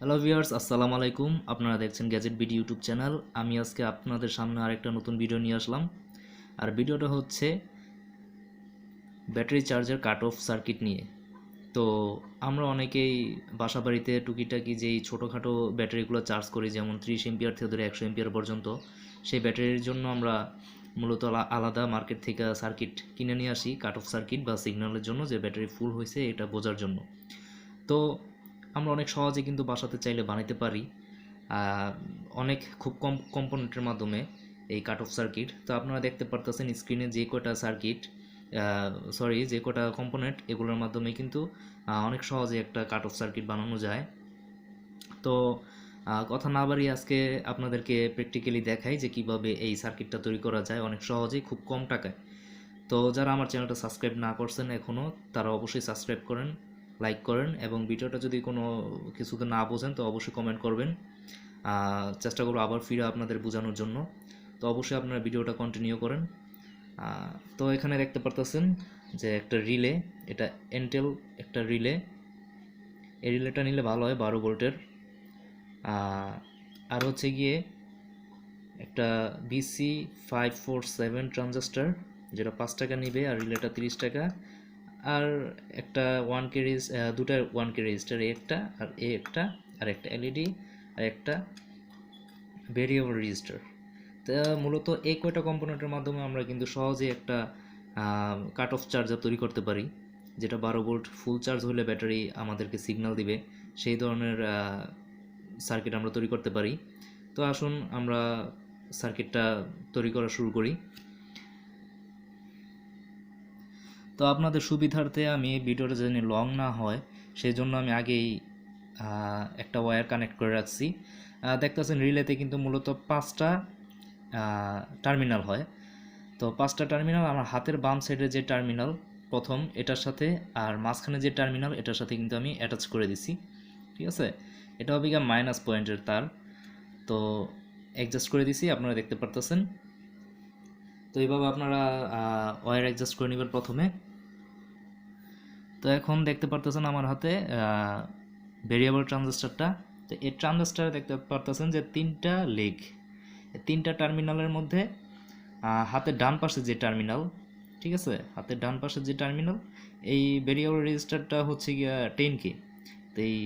Hello viewers, আসসালামু আলাইকুম। আপনারা দেখছেন গ্যাজেট বিডি ইউটিউব চ্যানেল। আমি আজকে আপনাদের সামনে আরেকটা নতুন ভিডিও নিয়ে আসলাম। আর ভিডিওটা হচ্ছে ব্যাটারি চার্জের কাট অফ সার্কিট নিয়ে। তো আমরা অনেকেই বাসাবাড়িতে টুকিটাকি যেই ছোটোখাটো ব্যাটারিগুলো চার্জ করি, যেমন 30 এম্পিয়ার থেকে ধরে 100 এম্পিয়ার পর্যন্ত, সেই ব্যাটারির জন্য আমরা মূলত আলাদা মার্কেট থেকে সার্কিট কিনে নিয়ে আসি, কাট অফ সার্কিট বা সিগন্যালের জন্য, যে ব্যাটারি ফুল হয়েছে এটা বোঝার জন্য। তো আমরা অনেক সহজে কিন্তু বাসাতে চাইলে বানাইতে পারি অনেক খুব কম কম্পোনেন্টের মাধ্যমে এই কাট অফ সার্কিট। তো আপনারা দেখতে পারতেছেন স্ক্রিনে যে কটা সার্কিট যে কটা কম্পোনেন্ট, এগুলোর মাধ্যমে কিন্তু অনেক সহজে একটা কাট অফ সার্কিট বানানো যায়। তো কথা না বাড়িয়ে আজকে আপনাদেরকে প্র্যাকটিক্যালি দেখাই যে কিভাবে এই সার্কিটটা তৈরি করা যায় অনেক সহজেই, খুব কম টাকায়। তো যারা আমার চ্যানেলটা সাবস্ক্রাইব না করছেন এখনও, তারা অবশ্যই সাবস্ক্রাইব করেন, লাইক করেন, এবং ভিডিওটা যদি কোনো কিছুতে না বোঝেন তো অবশ্যই কমেন্ট করবেন। চেষ্টা করবো আবার ফিরে আপনাদের বোঝানোর জন্য। তো অবশ্যই আপনারা ভিডিওটা কন্টিনিউ করেন। তো এখানে দেখতে পারতেছেন যে একটা রিলে, এটা এন্টেল একটা রিলে। এই রিলেটা নিলে ভালো হয়, 12 ভোল্টের। আর হচ্ছে গিয়ে একটা BC547 ট্রানজিস্টর, যেটা 5 টাকা নিবে, আর রিলেটা 30 টাকা। আর একটা 1K দুটা 1K রেজিস্টার, একটা আর একটা, আর একটা এলইডি, আর একটা ভেরিয়েবল রেজিস্টার। তা মূলত এই কয়টা কম্পোনেন্টের মাধ্যমে আমরা কিন্তু সহজে একটা কাট অফ চার্জার তৈরি করতে পারি, যেটা 12 ভোল্ট ফুল চার্জ হলে ব্যাটারি আমাদেরকে সিগন্যাল দিবে, সেই ধরনের সার্কিট আমরা তৈরি করতে পারি। তো আসুন আমরা সার্কিটটা তৈরি করা শুরু করি। তো আপনাদের সুবিধার্থে আমি ভিডিওটা যেন লং না হয় সেই জন্য আমি আগেই একটা ওয়্যার কানেক্ট করে রাখছি। দেখতেছেন রিলেতে কিন্তু মূলত 5টা টার্মিনাল হয়। তো 5টা টার্মিনাল আমার হাতের বাম সাইডের যে টার্মিনাল প্রথম, এটার সাথে, আর মাঝখানে যে টার্মিনাল এটার সাথে কিন্তু আমি অ্যাটাচ করে দিছি। ঠিক আছে, এটা হবে গিয়ে মাইনাস পয়েন্টের তার। তো অ্যাডজাস্ট করে দিছি, আপনারা দেখতে পারতেছেন। তো এইভাবে আপনারা ওয়্যার অ্যাডজাস্ট করে নেবেন প্রথমে। তো এখন দেখতে পারতেছেন আমার হাতে ভেরিয়েবল ট্রানজিস্টারটা। তো এই ট্রানজিস্টারে দেখতে পারতেছেন যে 3টা লেগ, 3টা টার্মিনালের মধ্যে হাতের ডান পাশে যে টার্মিনাল, ঠিক আছে, হাতের ডান পাশে যে টার্মিনাল, এই ভেরিয়েবল রেজিস্টারটা হচ্ছে গিয়া 10K। তো এই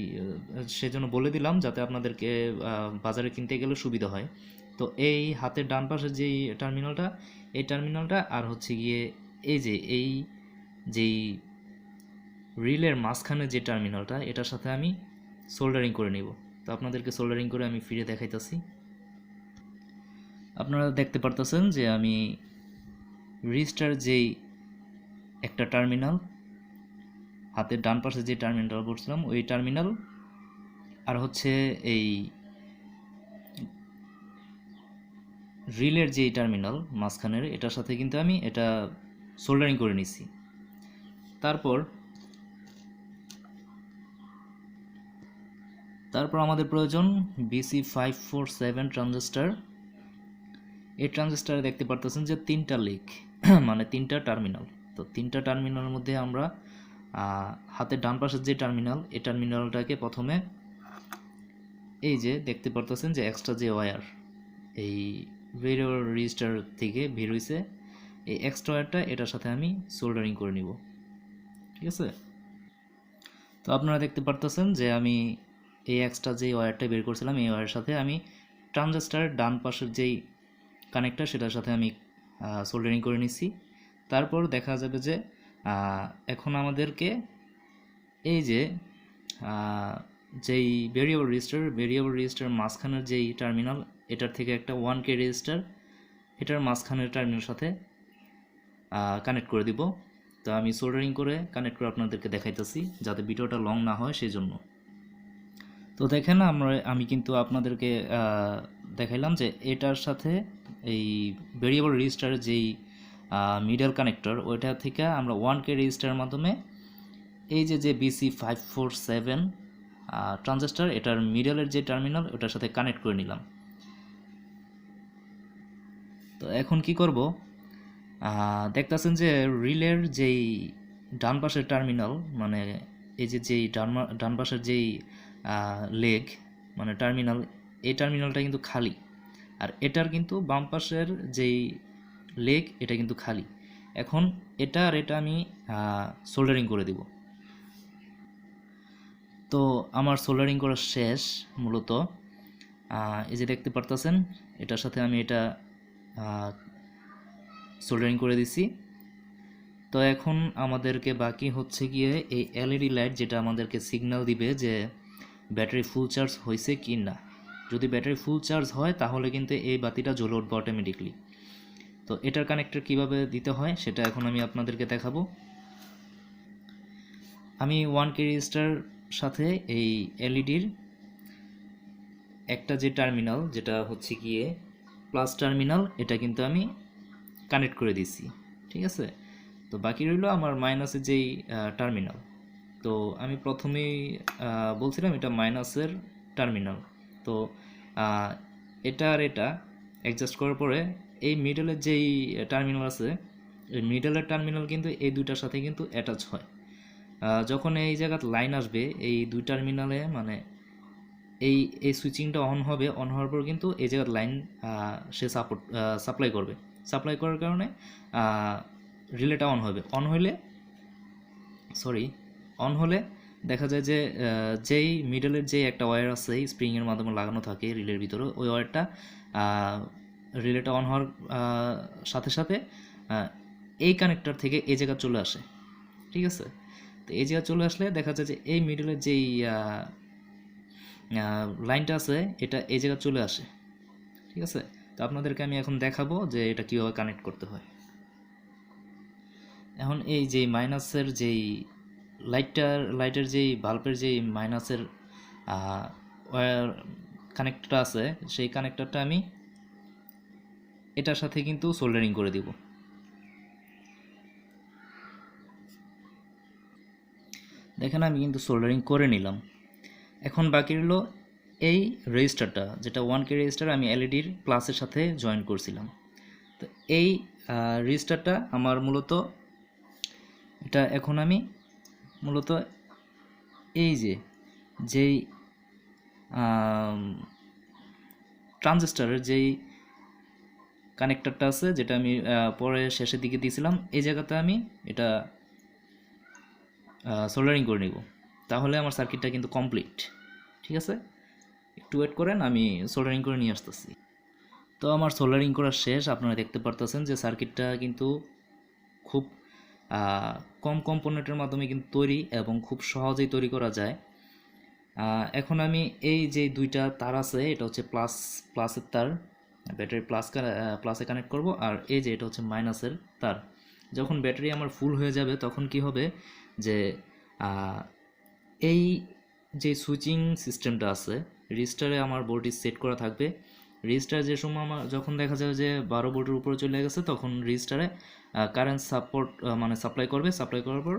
সেজন্য বলে দিলাম যাতে আপনাদেরকে বাজারে কিনতে গেলে সুবিধা হয়। তো এই হাতের ডান পাশের যেই টার্মিনালটা, এই টার্মিনালটা আর হচ্ছে গিয়ে এই যেই রিলের মাঝখানে যে টার্মিনালটা, এটার সাথে আমি সোল্ডারিং করে নেব। তো আপনাদেরকে সোল্ডারিং করে আমি ফিরে দেখাইতেছি। আপনারা দেখতে পারতেছেন যে আমি রেজিস্টার যেই একটা টার্মিনাল, হাতের ডান পাশে যে টার্মিনাল বলছিলাম ওই টার্মিনাল, আর হচ্ছে এই রিলের যেই টার্মিনাল মাঝখানের, এটার সাথে কিন্তু আমি এটা সোল্ডারিং করে নিছি। তারপর আমাদের প্রয়োজন BC547 ট্রানজিস্টার। এই ট্রানজিস্টারে দেখতে পারতেছেন যে 3টা লেগ মানে 3টা টার্মিনাল। তো 3টা টার্মিনালের মধ্যে আমরা হাতের ডান পাশের যে টার্মিনাল, এই টার্মিনালটাকে প্রথমে এই যে দেখতে পারতেছেন যে এক্সট্রা যে ওয়্যার এই ভেরিয়েবল রেজিস্টার থেকে বের হইছে, এই এক্সট্রা ওয়্যারটা এটার সাথে আমি সোল্ডারিং করে নিব। ঠিক আছে, তো আপনারা দেখতে পারতেছেন যে আমি এই এক্সট্রা যে ওয়্যারটা বের করছিলাম, এই ওয়্যারের সাথে আমি ট্রানজিস্টারের ডান পাশের যেই কানেক্টর সেটার সাথে আমি সোল্ডারিং করে নিছি। তারপর দেখা যাবে যে এখন আমাদেরকে এই যে যেই ভেরিয়েবল রেজিস্টার মাঝখানের যেই টার্মিনাল, এটার থেকে একটা 1K রেজিস্টার এটার মাঝখানের টার্মিনালের সাথে কানেক্ট করে দিব। তো আমি সোল্ডারিং করে কানেক্ট করে আপনাদেরকে দেখাইতেছি যাতে ভিডিওটা লং না হয় সেই জন্য। তো দেখেন আমি কিন্তু আপনাদেরকে দেখাইলাম যে এটার সাথে এই ভেরিয়েবল রেজিস্টারের যেই মিডল কানেক্টর, ওইটা থেকে আমরা 1K রেজিস্টারের মাধ্যমে এই যে BC547 ট্রানজিস্টার, এটার মিডলের যে টার্মিনাল ওটার সাথে কানেক্ট করে নিলাম। তো এখন কি করব, দেখতেছেন যে রিলের যেই ডান পাশের টার্মিনাল, মানে এই যে যেই ডান পাশের যেই লেগ মানে টার্মিনাল, এই টার্মিনালটা কিন্তু খালি, আর এটার কিন্তু বাম পাশের যেই লেগ এটা কিন্তু খালি। এখন এটা আর এটা আমি সোল্ডারিং করে দিব। তো আমার সোল্ডারিং করা শেষ মূলত। এই যে দেখতে পারতেছেন এটার সাথে আমি এটা সোল্ডারিং করে দিছি। তো এখন আমাদেরকে বাকি হচ্ছে গিয়ে এই এলইডি লাইট, যেটা আমাদেরকে সিগন্যাল দিবে যে ব্যাটারি ফুল চার্জ হয়েছে কি না। যদি ব্যাটারি ফুল চার্জ হয় তাহলে কিন্তু এই বাতিটা জ্বলে উঠবে অটোমেটিকলি। তো এটার কানেক্টর কিভাবে দিতে হয় সেটা এখন আমি আপনাদেরকে দেখাবো। আমি 1K রেজিস্টার সাথে এই এলইডির একটা যে টার্মিনাল, যেটা হচ্ছে গিয়ে প্লাস টার্মিনাল, এটা কিন্তু আমি কানেক্ট করে দিছি, ঠিক আছে। তো বাকি রইল আমার মাইনাসের যেই টার্মিনাল। তো আমি প্রথমেই বলছিলাম এটা মাইনাসের টার্মিনাল। তো এটা আর এটা অ্যাডজাস্ট করার পরে এই মিডলের যেই টার্মিনাল আছে, এই মিডলের টার্মিনাল কিন্তু এই দুইটার সাথে কিন্তু অ্যাটাচ হয়। যখন এই জায়গাতে লাইন আসবে এই দুই টার্মিনালে, মানে এই এই সুইচিংটা অন হবে, অন হওয়ার পর কিন্তু এই জায়গার লাইন সে সাপ্লাই করবে। সাপ্লাই করার কারণে রিলেটা অন হবে। অন হলে দেখা যায় যে যেই মিডলের যে একটা ওয়্যার আছে স্প্রিংয়ের মাধ্যমে লাগানো থাকে রিলের ভিতরে, ওই ওয়্যারটা রিলেটা অন হওয়ার সাথে সাথে এই কানেক্টর থেকে এই জায়গা চলে আসে, ঠিক আছে। তো এই জায়গা চলে আসলে দেখা যায় যে এই মিডলের যেই লাইনটা আছে এটা এই জায়গা চলে আসে, ঠিক আছে। তো আপনাদেরকে আমি এখন দেখাবো যে এটা কীভাবে কানেক্ট করতে হয়। এখন এই যে মাইনাসের যেই লাইটের যেই বাল্বের যেই মাইনাসের ওয়্যার কানেক্টরটা আছে, সেই কানেক্টরটা আমি এটার সাথে কিন্তু সোল্ডারিং করে দিব। দেখেন আমি কিন্তু সোল্ডারিং করে নিলাম। এখন বাকি রইল এই রেজিস্টারটা, যেটা 1K রেজিস্টার আমি এলইডির প্লাসের সাথে জয়েন করছিলাম। তো এই রেজিস্টারটা আমার মূলত এটা এখন আমি মূলত এই যেই ট্রানজিস্টারের যেই কানেক্টরটা আছে, যেটা আমি পরে শেষের দিকে দিয়েছিলাম, এই জায়গাতে আমি এটা সোল্ডারিং করে নিব। তাহলে আমার সার্কিটটা কিন্তু কমপ্লিট, ঠিক আছে। একটু ওয়েট করেন, আমি সোল্ডারিং করে নিয়ে আসতেছি। তো আমার সোল্ডারিং করা শেষ। আপনারা দেখতে পারতেছেন যে সার্কিটটা কিন্তু খুব কম কম্পোনেন্টের মাধ্যমে কিন্তু তৈরি এবং খুব সহজেই তৈরি করা যায়। এখন আমি এই যে দুইটা তার আছে, এটা হচ্ছে প্লাসের তার, ব্যাটারি প্লাসে কানেক্ট করব, আর এই যে এটা হচ্ছে মাইনাসের তার। যখন ব্যাটারি আমার ফুল হয়ে যাবে তখন কি হবে যে এই যে সুইচিং সিস্টেমটা আছে, রেজিস্টারে আমার ভোল্টেজ সেট করা থাকবে। রেজিস্টার যে সময় আমার যখন দেখা যাবে যে 12 ভোল্টের উপরে চলে গেছে, তখন রেজিস্টারে কারেন্ট সাপ্লাই করবে। সাপ্লাই করার পর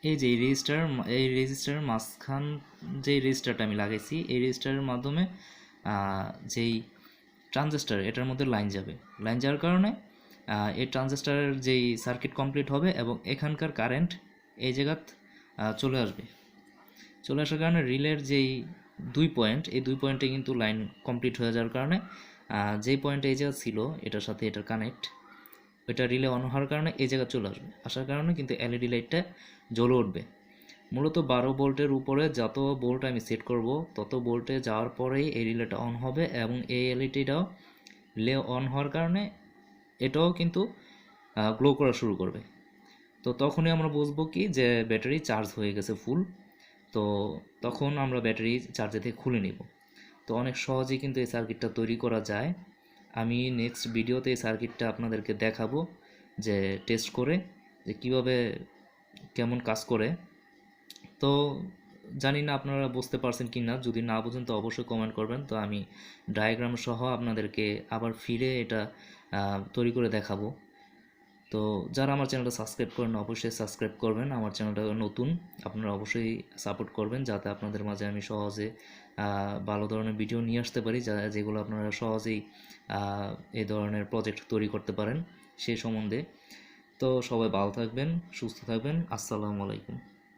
এই যে এই রেজিস্টারের মাঝখান যে রেজিস্টারটা আমি লাগাইছি, এই রেজিস্টারের মাধ্যমে যেই ট্রানজিস্টার এটার মধ্যে লাইন যাওয়ার কারণে এই ট্রানজিস্টারের যেই সার্কিট কমপ্লিট হবে এবং এখানকার কারেন্ট এই জায়গাত চলে আসার কারণে রিলের যেই এই দুই পয়েন্টে কিন্তু লাইন কমপ্লিট হয়ে যাওয়ার কারণে যেই পয়েন্টে এই জায়গা ছিল এটার সাথে এটার কানেক্ট, ওইটা রিলে অন হওয়ার কারণে এই জায়গা চলে আসার কারণে কিন্তু এলইডি লাইটটা জ্বলে উঠবে। মূলত 12 ভোল্টের উপরে যত ভোল্ট আমি সেট করব তত ভোল্টে যাওয়ার পরেই এই রিলেটা অন হবে এবং এই এলইডিটাও রিলে অন হওয়ার কারণে এটাও কিন্তু গ্লো করা শুরু করবে। তো তখনই আমরা বুঝবো কি যে ব্যাটারি চার্জ হয়ে গেছে ফুল। তো তখন আমরা ব্যাটারি চার্জে থেকে খুলে নিব। তো অনেক সহজেই কিন্তু এই সার্কিটটা তৈরি করা যায়। আমি নেক্সট ভিডিওতে এই সার্কিটটা আপনাদেরকে দেখাবো যে টেস্ট করে যে কীভাবে কেমন কাজ করে। তো জানি না আপনারা বুঝতে পারছেন কি না, যদি না বুঝেন তো অবশ্যই কমেন্ট করবেন। তো আমি ডায়াগ্রাম সহ আপনাদেরকে আবার ফিরে এটা তৈরি করে দেখাবো। তো যারা আমার চ্যানেলটা সাবস্ক্রাইব করেন অবশ্যই সাবস্ক্রাইব করবেন। আমার চ্যানেলটা নতুন, আপনারা অবশ্যই সাপোর্ট করবেন যাতে আপনাদের মাঝে আমি সহজে ভালো ধরনের ভিডিও নিয়ে আসতে পারি, যেগুলো আপনারা সহজেই এই ধরনের প্রজেক্ট তৈরি করতে পারেন সেই সম্বন্ধে। তো সবাই ভালো থাকবেন, সুস্থ থাকবেন। আসসালামু আলাইকুম।